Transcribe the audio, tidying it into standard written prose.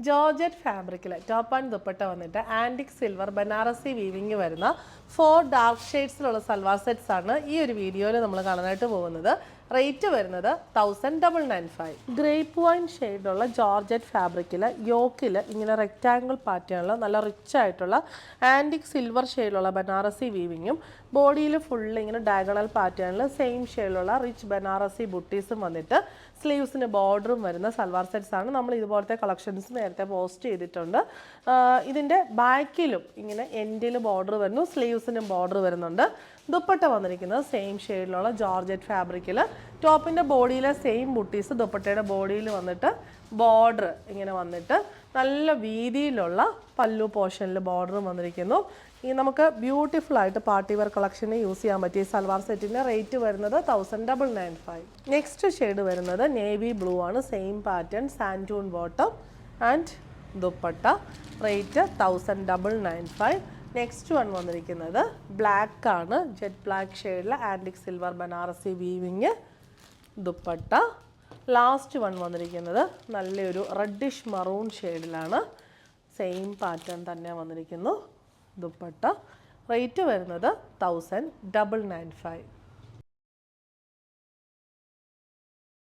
Georgette ഫാബ്രിക്കിൽ top and dupatta വന്നിട്ട് antique silver Banarasi weaving വരുന്ന 4 ഡാർക്ക് ഷെയ്ഡ്സിലുള്ള സൽവാർ സെറ്റ്സ് ആണ് ഈ ഒരു വീഡിയോയിൽ നമ്മൾ കാണാനായിട്ട് പോകുന്നത്. റേറ്റ് വരുന്നത് 1995. ഗ്രേപ്പ് വൈൻ ഷെയ്ഡുള്ള ജോർജറ്റ് ഫാബ്രിക്കിൽ യോക്കിൽ ഇങ്ങനെ റെക്റ്റാങ്കിൾ പാറ്റേണിൽ നല്ല റിച്ച് ആയിട്ടുള്ള ആൻറ്റിക് സിൽവർ ഷെയ്ഡിലുള്ള ബനാറസി വീവിങ്ങും ബോഡിയിൽ ഫുള്ള് ഇങ്ങനെ ഡയഗണൽ പാറ്റേണിൽ സെയിം ഷെയ്ഡിലുള്ള റിച്ച് ബനാറസി ബുട്ടീസും വന്നിട്ട് സ്ലീവ്സിന് ബോർഡറും വരുന്ന സൽവാർ സെറ്റ്സ് ആണ്. നമ്മൾ ഇതുപോലത്തെ കളക്ഷൻസ് നേരത്തെ പോസ്റ്റ് ചെയ്തിട്ടുണ്ട്. ഇതിൻ്റെ ബാക്കിലും ഇങ്ങനെ എൻഡിൽ ബോർഡർ വരുന്നു, സ്ലീവ്സിനും ബോർഡർ വരുന്നുണ്ട്. ദുപ്പട്ട വന്നിരിക്കുന്നത് സെയിം ഷെയ്ഡിലുള്ള ജോർജറ്റ് ഫാബ്രിക്കിൽ ടോപ്പിൻ്റെ ബോഡിയിലെ സെയിം ബുട്ടീസ് ദുപ്പട്ടയുടെ ബോഡിയിൽ വന്നിട്ട് ബോർഡർ ഇങ്ങനെ വന്നിട്ട് നല്ല വീതിയിലുള്ള പല്ലു പോർഷനിൽ ബോർഡറും വന്നിരിക്കുന്നു. ഈ നമുക്ക് ബ്യൂട്ടിഫുൾ ആയിട്ട് പാർട്ടി വെയർ കളക്ഷന് യൂസ് ചെയ്യാൻ പറ്റിയ സൽവാർ സെറ്റിൻ്റെ റേറ്റ് വരുന്നത് 1995. നെക്സ്റ്റ് ഷെയ്ഡ് വരുന്നത് നേവി ബ്ലൂ ആണ്. സെയിം പാറ്റേൺ സാൻഡൂൺ bottom and dupatta. Rate 1995. Next one വന്നിരിക്കുന്നത് ബ്ലാക്ക് ആണ്. ജെറ്റ് ബ്ലാക്ക് ഷെയ്ഡിൽ antique silver Banarasi weaving dupatta. Last one വന്നിരിക്കുന്നത് നല്ലൊരു റെഡിഷ് മറൂൺ ഷെയ്ഡിലാണ്. സെയിം പാറ്റേൺ തന്നെ വന്നിരിക്കുന്നു ദുപ്പട്ട. റേറ്റ് വരുന്നത് 1995.